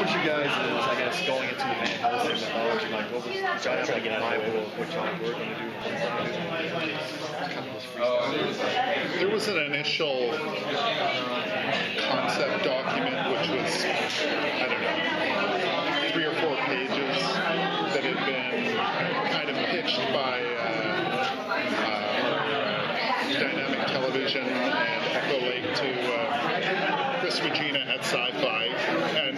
challenge you guys is, I guess, going into the Van Helsing mythology. Like, what was trying to get an idea of what y'all were going to do? There was an initial concept document, which was, I don't know, 3 or 4 pages that had been kind of pitched by Dynamic Television and Echo Lake to Chris Regina at Syfy. And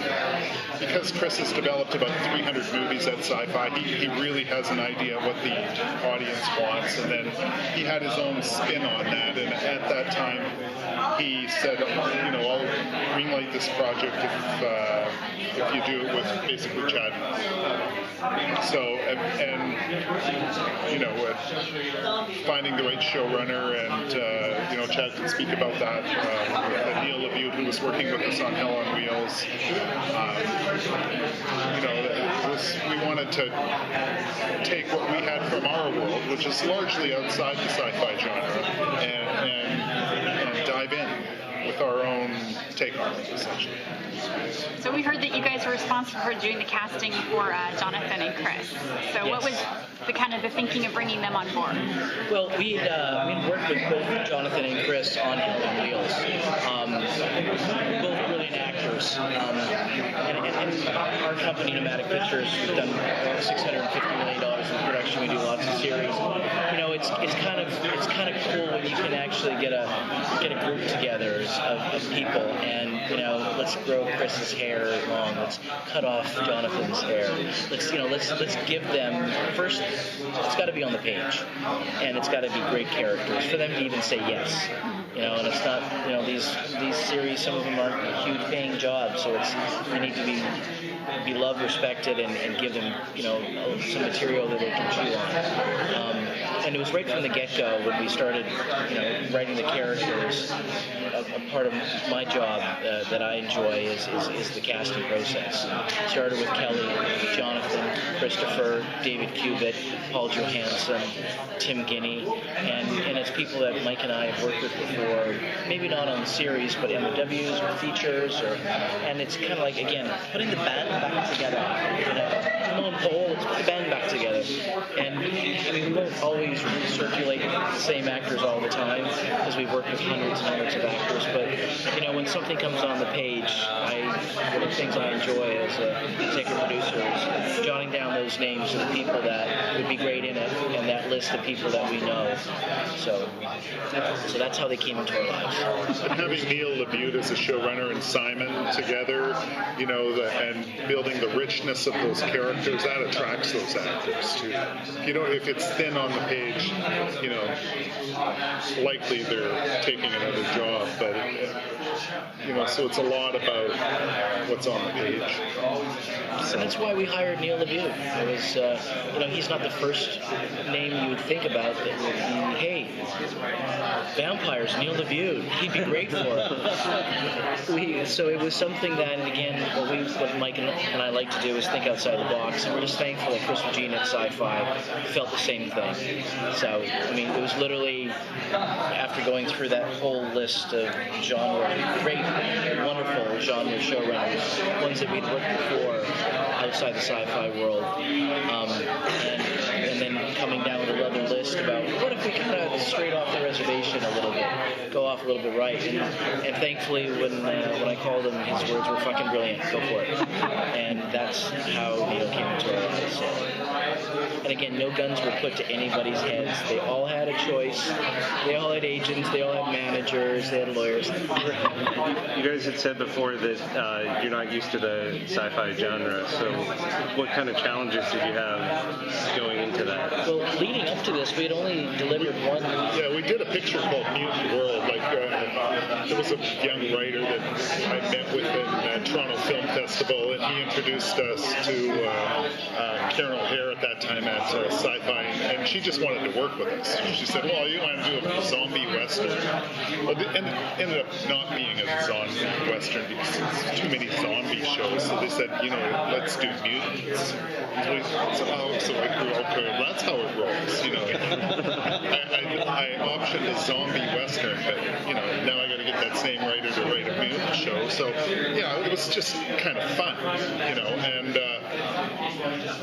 because Chris has developed about 300 movies at Syfy, he really has an idea of what the audience wants, and then he had his own spin on that. And at that time, he said, I'll greenlight this project if you do it with basically Chad. So, finding the right showrunner, and Chad can speak about that. Neil LaBute, who was working with us on Hell on Wheels. We wanted to take what we had from our world, which is largely outside the sci-fi genre, and dive in with our own take on it, essentially. So we heard that you guys were responsible for doing the casting for Jonathan and Chris. So what was the thinking of bringing them on board? Well, we had worked with both Jonathan and Chris on Hell on Wheels. Both brilliant actors. And our company, Nomadic Pictures, we've done $650 million in production. We do lots of series. It's kind of cool when you can actually get a group together of people, and let's grow Chris's hair long. Let's cut off Jonathan's hair. Let's give them first. It's got to be on the page, and it's got to be great characters for them to even say yes. And it's not, these series, some of them aren't huge paying jobs, so they need to be loved, respected, and give them, some material that they can chew on. And it was right from the get-go when we started, writing the characters. A part of my job that I enjoy is the casting process. Started with Kelly, Jonathan, Christopher, David Cubbit, Paul Johansson, Tim Guinee, and it's people that Mike and I have worked with before, maybe not on series, but MOWs or features, and it's kind of like, again, putting the band back together. Come on, Paul, let's put the band back together. And we won't always recirculate the same actors all the time, because we work with hundreds and hundreds of actors, but when something comes on the page, one of the things I enjoy as a executive producer is jotting down those names of the people that would be great in it, and that list of people that we know. So that's how they came into our lives. And having Neil LaBute as a showrunner and Simon together, and building the richness of those characters, that attracts those actors too. If it's thin on the page, likely they're taking another job, but so it's a lot about what's on the page. So that's why we hired Neil LaBute. It was, he's not the first name you would think about that would be, hey, vampires, Neil LaBute, he'd be great for it. So it was something that, again, what Mike and I like to do is think outside the box, and we're just thankful that Chris Regina at Syfy felt the same thing. So, it was literally after going through that whole list of great, wonderful genre showrunners, ones that we'd worked before outside the sci-fi world, and then coming down with another list about what if we kind of straight off the reservation a little bit, go off a little bit right, and thankfully when I called him, his words were fucking brilliant, go for it, and that's how Neil came into our lives. And again, no guns were put to anybody's heads. They all had a choice. They all had agents. They all had managers. They had lawyers. You guys had said before that you're not used to the sci-fi genre, so what kind of challenges did you have going into that? Well, leading up to this, we had only delivered one. Yeah, we did a picture called Mutant World. There was a young writer that I met with in Toronto Film Festival, and he introduced us to Carol Hare at that time at Syfy, and she just wanted to work with us. She said, well, you want to do a zombie western? Well, and it ended up not being a zombie western because it's too many zombie shows, so they said, let's do mutants. So we said, okay. well, that's how it rolls. I optioned a zombie western, but now I got to get that same writer to write a mutant show. So it was just kind of fun, and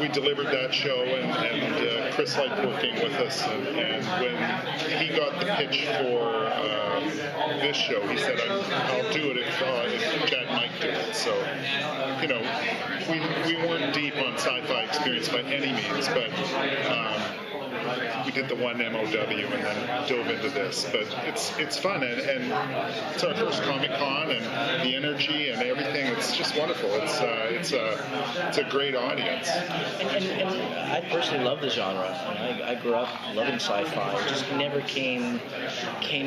we delivered that show, and Chris liked working with us, and when he got the pitch for this show, he said, I'll do it if Chad might do it. So, we weren't deep on sci-fi experience by any means, but we did the one MOW and then dove into this. But it's fun, and it's our first Comic-Con, and the energy and everything, it's just wonderful. It's a great audience. And I personally love the genre. I grew up loving sci-fi. It just never came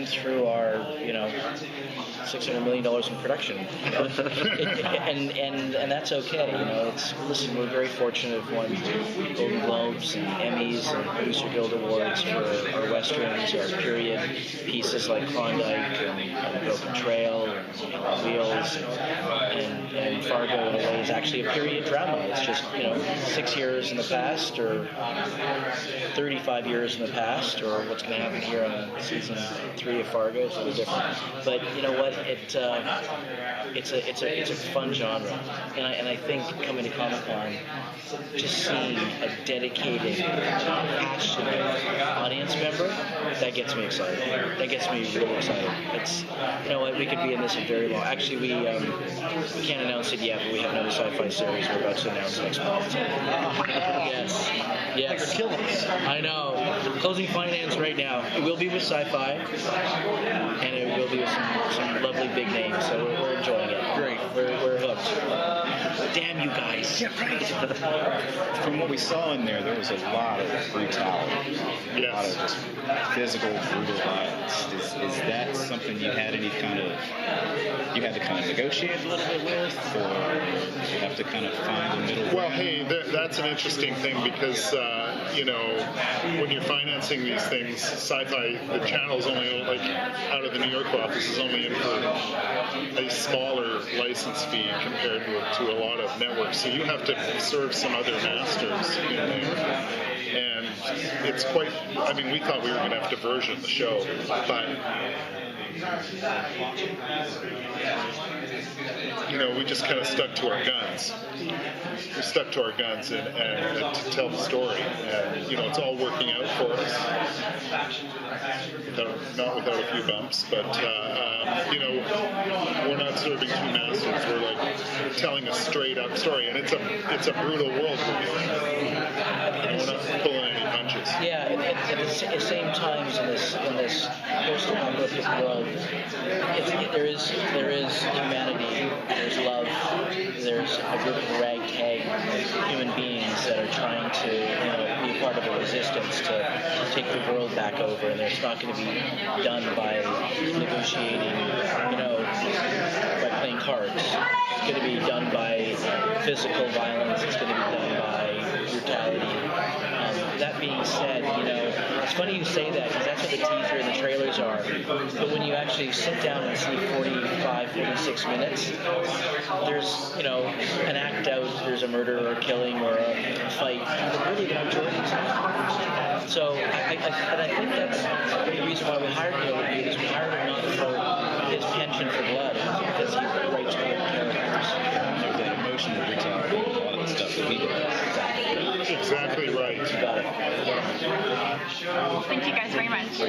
through our, $600 million in production. and that's okay. Listen, we're very fortunate to have won Golden Globes and Emmys and Producer Guild Awards for our westerns, our period pieces like Klondike and Broken Trail and Wheels, and Fargo in a way is actually a period drama. It's just 6 years in the past, or 35 years in the past, or what's going to happen here on season 3 of Fargo is a little different. But you know what? It's a fun genre, and I think coming to Comic-Con, just seeing a dedicated, passionate audience member, that gets me excited. That gets me really excited. It's we could be in this a very long. Actually, we can't announce it yet, but we have another sci-fi series we're about to announce next month. Yes. That could kill us. I know. Closing finance right now. It will be with Syfy, and it will be with some lovely big names. So we're enjoying it. Great. We're hooked. Damn you guys. Yeah, right. From what we saw in there was a lot of brutality. Yes. A lot of just physical, brutal violence. Is that something you had to kind of negotiate a little bit with, or you have to kind of find the middle? Well, hey, that's an interesting thing because, when you're financing these things, Syfy, the channel's only, out of the New York office, is only in for a smaller license fee compared to a lot of networks. So you have to serve some other masters in there. And it's quite, we thought we were going to have to version the show, but we just kind of stuck to our guns. We stuck to our guns and to tell the story. And, it's all working out for us. Not without a few bumps, but, we're not serving two masters. We're telling a straight up story. And it's a brutal world we're in. And we're not pulling any punches. Yeah, at the same times in this post-apocalyptic world, there is humanity, there's love, there's a group of ragtag human beings that are trying to be a part of a resistance to take the world back over, and it's not going to be done by negotiating, by playing cards. It's going to be done by physical violence. It's going to be done by brutality. That being said, it's funny you say that because that's what the teaser and the trailers are. But when you actually sit down and see 45, 46 minutes, there's, an act out, there's a murder or a killing or a fight. But really, the majority is not. So I think that's the reason why we hired Neil LaBute is we hired him not for his penchant for blood, because he writes great characters. That emotional brutality, a lot of the stuff that we do. Exactly right. You got it. Thank you guys very much.